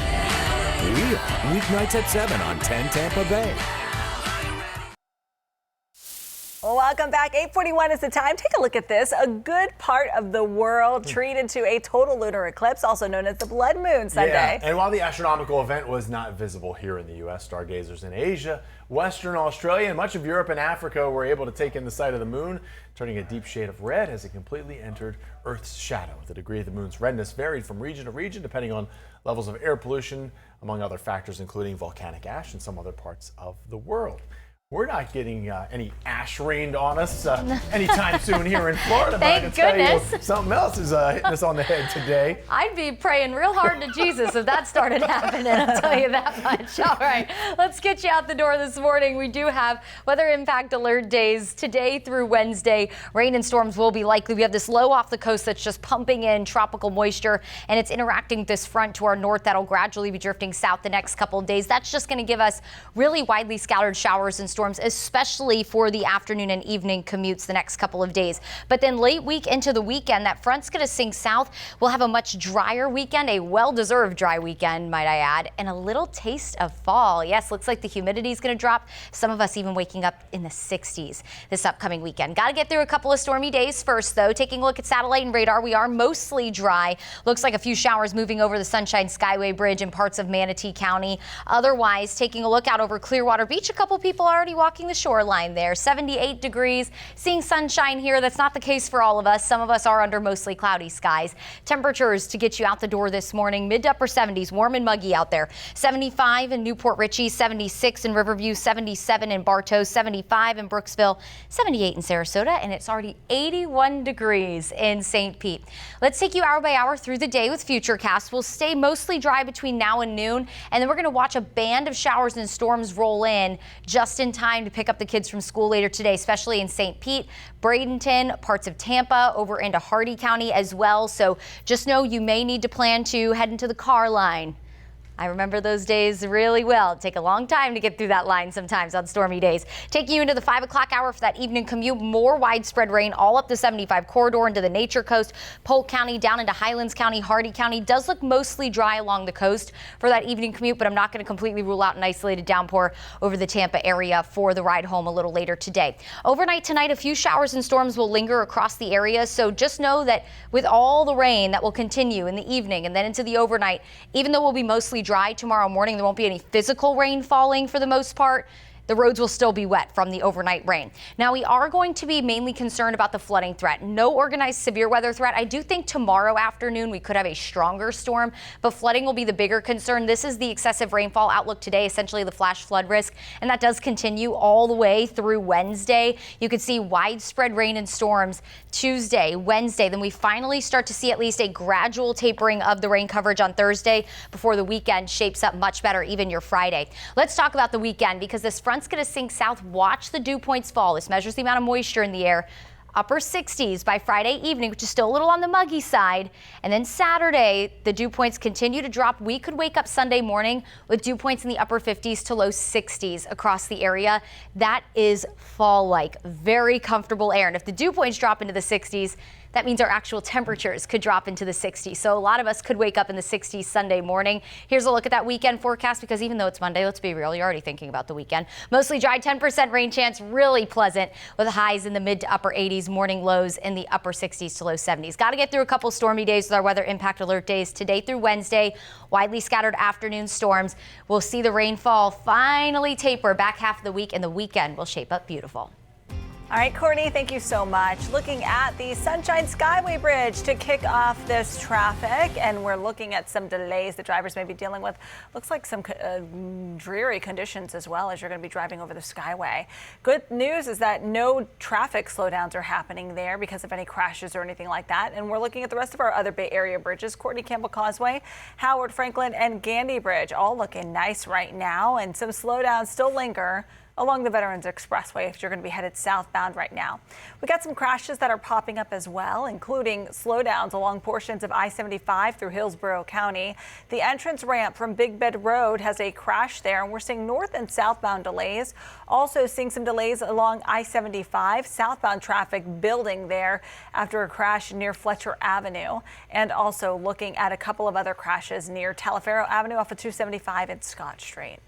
Wheel, weeknights at 7 on 10 Tampa Bay. Welcome back. 8:41 is the time. Take a look at this. A good part of the world treated to a total lunar eclipse, also known as the blood moon Sunday. Yeah, and while the astronomical event was not visible here in the U.S., stargazers in Asia, Western Australia, and much of Europe and Africa were able to take in the sight of the moon, turning a deep shade of red as it completely entered Earth's shadow. The degree of the moon's redness varied from region to region, depending on levels of air pollution, among other factors, including volcanic ash in some other parts of the world. We're not getting any ash rained on us anytime soon here in Florida. Thank goodness. Something else is hitting us on the head today. I'd be praying real hard to Jesus if that started happening, I'll tell you that much. All right, let's get you out the door this morning. We do have weather impact alert days today through Wednesday. Rain and storms will be likely. We have this low off the coast that's just pumping in tropical moisture, and it's interacting with this front to our north that'll gradually be drifting south the next couple of days. That's just going to give us really widely scattered showers and storms, especially for the afternoon and evening commutes the next couple of days. But then late week into the weekend, that front's going to sink south. We'll have a much drier weekend, a well-deserved dry weekend, might I add, and a little taste of fall. Yes, looks like the humidity is going to drop. Some of us even waking up in the 60s this upcoming weekend. Got to get through a couple of stormy days first, though. Taking a look at satellite and radar, we are mostly dry. Looks like a few showers moving over the Sunshine Skyway Bridge in parts of Manatee County. Otherwise, taking a look out over Clearwater Beach, a couple people already walking the shoreline there. 78 degrees, seeing sunshine here. That's not the case for all of us. Some of us are under mostly cloudy skies. Temperatures to get you out the door this morning, mid to upper 70s, warm and muggy out there. 75 in Newport Richey, 76 in Riverview, 77 in Bartow, 75 in Brooksville, 78 in Sarasota, and it's already 81 degrees in St. Pete. Let's take you hour by hour through the day with Futurecast. We'll stay mostly dry between now and noon, and then we're going to watch a band of showers and storms roll in just in time to pick up the kids from school later today, especially in St. Pete, Bradenton, parts of Tampa, over into Hardy County as well. So just know you may need to plan to head into the car line. I remember those days really well. It'd take a long time to get through that line sometimes on stormy days. Taking you into the 5 o'clock hour for that evening commute, more widespread rain all up the 75 corridor into the Nature Coast, Polk County, down into Highlands County, Hardy County. Does look mostly dry along the coast for that evening commute, but I'm not going to completely rule out an isolated downpour over the Tampa area for the ride home a little later today. Overnight tonight, a few showers and storms will linger across the area, so just know that with all the rain that will continue in the evening and then into the overnight, even though we'll be mostly dry tomorrow morning, there won't be any physical rain falling for the most part. the roads will still be wet from the overnight rain. Now, we are going to be mainly concerned about the flooding threat. No organized severe weather threat. I do think tomorrow afternoon we could have a stronger storm, but flooding will be the bigger concern. This is the excessive rainfall outlook today, essentially the flash flood risk, and that does continue all the way through Wednesday. You could see widespread rain and storms Tuesday, Wednesday. Then we finally start to see at least a gradual tapering of the rain coverage on Thursday before the weekend shapes up much better, even your Friday. Let's talk about the weekend because this front's going to sink south. Watch the dew points fall. This measures the amount of moisture in the air. Upper 60s by Friday evening, which is still a little on the muggy side. And then Saturday, the dew points continue to drop. We could wake up Sunday morning with dew points in the upper 50s to low 60s across the area. That is fall-like, very comfortable air. And if the dew points drop into the 60s, that means our actual temperatures could drop into the 60s. So a lot of us could wake up in the 60s Sunday morning. Here's a look at that weekend forecast because even though it's Monday, let's be real, you're already thinking about the weekend. Mostly dry, 10% rain chance, really pleasant with highs in the mid to upper 80s, morning lows in the upper 60s to low 70s. Got to get through a couple stormy days with our weather impact alert days today through Wednesday. Widely scattered afternoon storms. We'll see the rainfall finally taper back half of the week, and the weekend will shape up beautiful. All right, Courtney, thank you so much. Looking at the Sunshine Skyway Bridge to kick off this traffic, and we're looking at some delays that drivers may be dealing with. Looks like some dreary conditions as well as you're going to be driving over the Skyway. Good news is that no traffic slowdowns are happening there because of any crashes or anything like that. And we're looking at the rest of our other Bay Area bridges, Courtney Campbell Causeway, Howard Franklin, and Gandy Bridge, all looking nice right now, and some slowdowns still linger along the Veterans Expressway if you're going to be headed southbound right now. We got some crashes that are popping up as well, including slowdowns along portions of I-75 through Hillsborough County. The entrance ramp from Big Bend Road has a crash there, and we're seeing north and southbound delays. Also seeing some delays along I-75, southbound traffic building there after a crash near Fletcher Avenue, and also looking at a couple of other crashes near Talaferro Avenue off of 275 and Scott Street.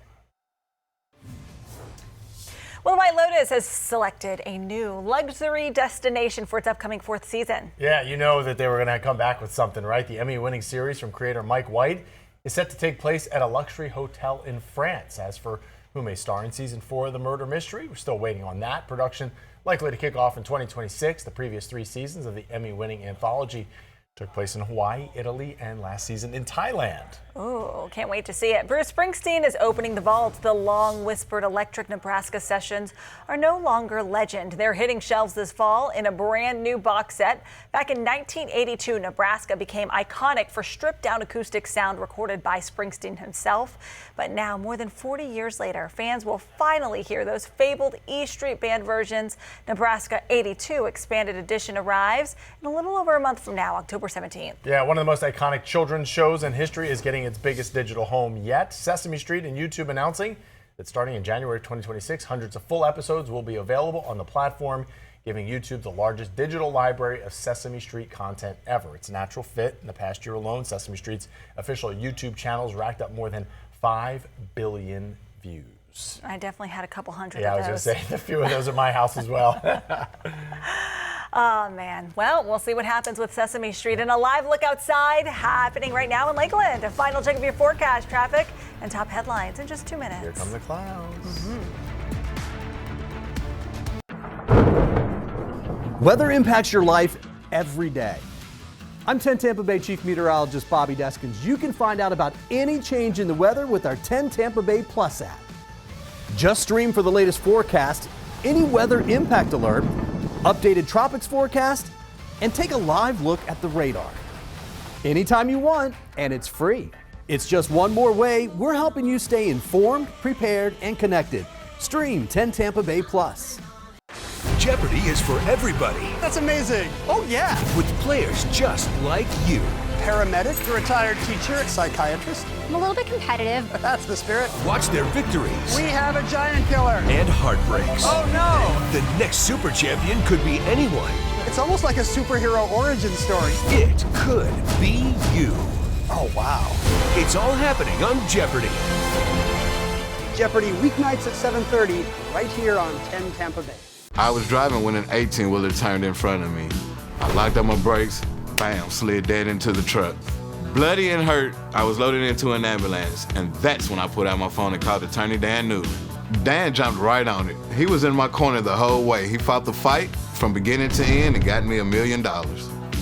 Well, the White Lotus has selected a new luxury destination for its upcoming 4th season. Yeah, you know that they were going to come back with something, right? The Emmy-winning series from creator Mike White is set to take place at a luxury hotel in France. As for who may star in season 4 of the murder mystery, we're still waiting on that. Production likely to kick off in 2026. The previous 3 seasons of the Emmy-winning anthology took place in Hawaii, Italy, and last season in Thailand. Ooh, can't wait to see it. Bruce Springsteen is opening the vault. The long-whispered electric Nebraska sessions are no longer legend. They're hitting shelves this fall in a brand new box set. Back in 1982, Nebraska became iconic for stripped-down acoustic sound recorded by Springsteen himself. But now, more than 40 years later, fans will finally hear those fabled E Street Band versions. Nebraska 82 Expanded Edition arrives in a little over a month from now, October 17th. Yeah, one of the most iconic children's shows in history is getting its biggest digital home yet. Sesame Street and YouTube announcing that starting in January 2026, hundreds of full episodes will be available on the platform, giving YouTube the largest digital library of Sesame Street content ever. It's a natural fit. In the past year alone, Sesame Street's official YouTube channels racked up more than 5 billion views. I definitely had a couple hundred Yeah, of I was those. going to say, a few of those at my house as well. Oh, man. Well, we'll see what happens with Sesame Street. And a live look outside happening right now in Lakeland. A final check of your forecast, traffic, and top headlines in just 2 minutes. Here come the clouds. Weather impacts your life every day. I'm 10 Tampa Bay Chief Meteorologist Bobby Deskins. You can find out about any change in the weather with our 10 Tampa Bay Plus app. Just stream for the latest forecast, any weather impact alert, updated tropics forecast, and take a live look at the radar. Anytime you want, and it's free. It's just one more way we're helping you stay informed, prepared, and connected. Stream 10 Tampa Bay Plus. Jeopardy is for everybody. That's amazing. Oh, yeah. With players just like you. Paramedic, retired teacher, psychiatrist. I'm a little bit competitive. That's the spirit. Watch their victories. We have a giant killer. And heartbreaks. Oh, no. The next super champion could be anyone. It's almost like a superhero origin story. It could be you. Oh, wow. It's all happening on Jeopardy. Jeopardy weeknights at 7:30 right here on 10 Tampa Bay. I was driving when an 18-wheeler turned in front of me. I locked up my brakes, bam, slid dead into the truck. Bloody and hurt, I was loaded into an ambulance, and that's when I put out my phone and called Attorney Dan Newland. Dan jumped right on it. He was in my corner the whole way. He fought the fight from beginning to end and got me $1 million.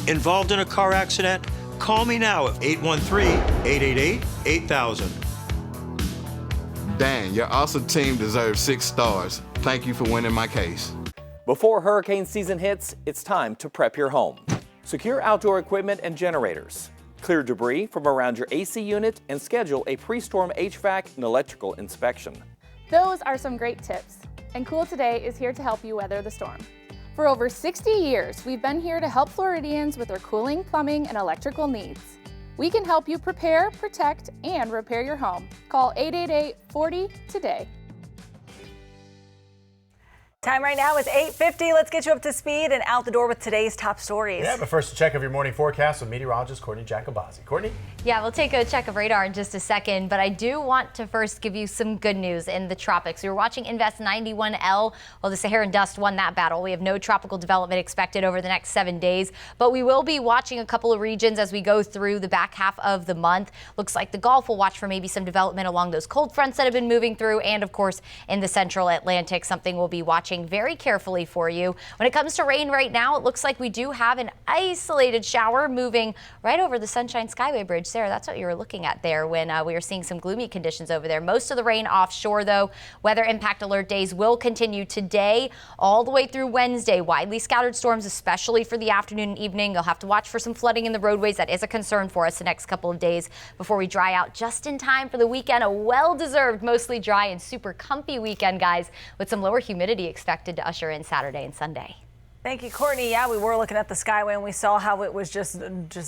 Involved in a car accident? Call me now at 813-888-8000. Dan, your awesome team deserves 6 stars. Thank you for winning my case. Before hurricane season hits, it's time to prep your home. Secure outdoor equipment and generators. Clear debris from around your AC unit and schedule a pre-storm HVAC and electrical inspection. Those are some great tips, and Cool Today is here to help you weather the storm. For over 60 years, we've been here to help Floridians with their cooling, plumbing, and electrical needs. We can help you prepare, protect, and repair your home. Call 888-40-TODAY. Time right now is 8:50. Let's get you up to speed and out the door with today's top stories. Yeah, but first, a check of your morning forecast with meteorologist Courtney Jacobazzi. Courtney? Yeah, we'll take a check of radar in just a second, but I do want to first give you some good news in the tropics. We were watching Invest 91L. Well, the Saharan dust won that battle. We have no tropical development expected over the next 7 days, but we will be watching a couple of regions as we go through the back half of the month. Looks like the Gulf will watch for maybe some development along those cold fronts that have been moving through, and of course in the central Atlantic, something we'll be watching very carefully for you. When it comes to rain right now, it looks like we do have an isolated shower moving right over the Sunshine Skyway Bridge. Sarah, that's what you were looking at there when we were seeing some gloomy conditions over there. Most of the rain offshore, though. Weather impact alert days will continue today all the way through Wednesday. Widely scattered storms, especially for the afternoon and evening. You'll have to watch for some flooding in the roadways. That is a concern for us the next couple of days before we dry out just in time for the weekend. A well-deserved, mostly dry and super comfy weekend, guys, with some lower humidity expected to usher in Saturday and Sunday. Thank you, Courtney. Yeah, we were looking at the Skyway and we saw how it was just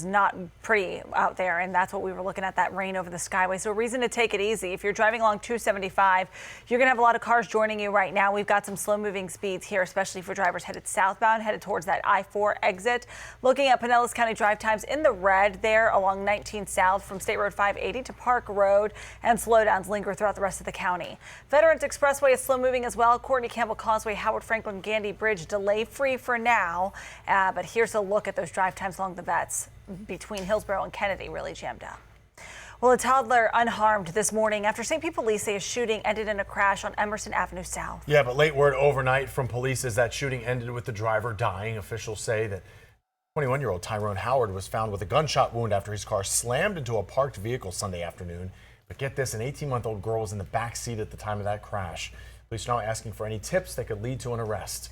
not pretty out there, and that's what we were looking at, that rain over the Skyway. So a reason to take it easy. If you're driving along 275, you're gonna have a lot of cars joining you right now. We've got some slow moving speeds here, especially for drivers headed southbound, headed towards that I-4 exit. Looking at Pinellas County drive times in the red there along 19 South from State Road 580 to Park Road, and slowdowns linger throughout the rest of the county. Veterans Expressway is slow moving as well. Courtney Campbell Causeway, Howard Franklin Gandy Bridge delay free for now, but here's a look at those drive times along the vets between Hillsborough and Kennedy, really jammed up. Well, a toddler unharmed this morning after St. Pete police say a shooting ended in a crash on Emerson Avenue South. Yeah, but late word overnight from police is that shooting ended with the driver dying. Officials say that 21-year-old Tyrone Howard was found with a gunshot wound after his car slammed into a parked vehicle Sunday afternoon. But get this, an 18-month-old girl was in the back seat at the time of that crash. Police are now asking for any tips that could lead to an arrest.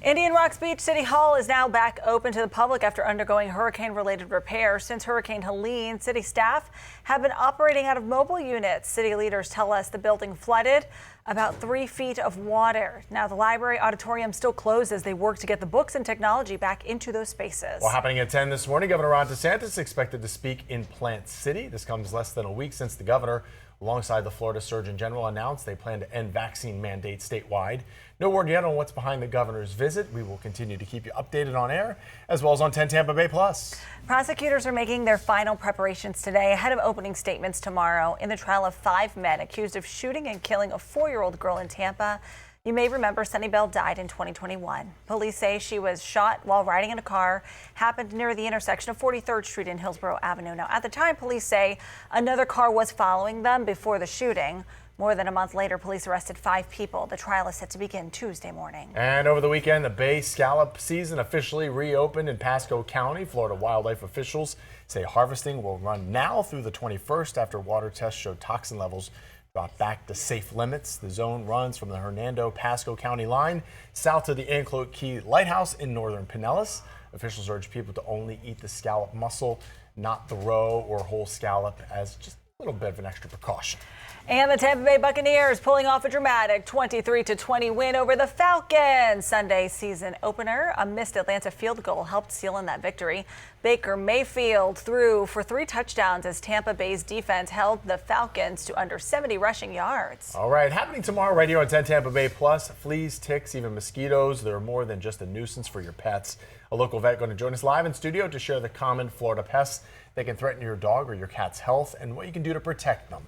Indian Rocks Beach City Hall is now back open to the public after undergoing hurricane-related repairs. Since Hurricane Helene, city staff have been operating out of mobile units. City leaders tell us the building flooded about 3 feet of water. Now the library auditorium still closed as they work to get the books and technology back into those spaces. Well, happening at 10 this morning, Governor Ron DeSantis is expected to speak in Plant City. This comes less than a week since the governor, alongside the Florida Surgeon General, announced they plan to end vaccine mandates statewide. No word yet on what's behind the governor's visit. We will continue to keep you updated on air, as well as on 10 Tampa Bay Plus. Prosecutors are making their final preparations today ahead of opening statements tomorrow in the trial of 5 men accused of shooting and killing a 4-year-old girl in Tampa. You may remember Sunny Bell died in 2021. Police say she was shot while riding in a car, happened near the intersection of 43rd Street and Hillsborough Avenue. Now, at the time, police say another car was following them before the shooting. More than a month later, police arrested 5 people. The trial is set to begin Tuesday morning. And over the weekend, the Bay scallop season officially reopened in Pasco County. Florida wildlife officials say harvesting will run now through the 21st after water tests showed toxin levels brought back to safe limits. The zone runs from the Hernando-Pasco County line south to the Anclote Key Lighthouse in northern Pinellas. Officials urge people to only eat the scallop mussel, not the roe or whole scallop, as just a little bit of an extra precaution. And the Tampa Bay Buccaneers pulling off a dramatic 23-20 win over the Falcons. Sunday's season opener, a missed Atlanta field goal helped seal in that victory. Baker Mayfield threw for 3 touchdowns as Tampa Bay's defense held the Falcons to under 70 rushing yards. All right, happening tomorrow right here on 10 Tampa Bay Plus. Fleas, ticks, even mosquitoes, they're more than just a nuisance for your pets. A local vet going to join us live in studio to share the common Florida pests that can threaten your dog or your cat's health and what you can do to protect them.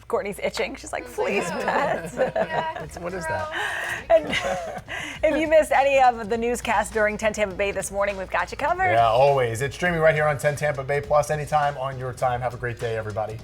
Courtney's itching. She's like, fleas, pets. What is that? And if you missed any of the newscasts during 10 Tampa Bay this morning, we've got you covered. Yeah, always. It's streaming right here on 10 Tampa Bay Plus anytime on your time. Have a great day, everybody.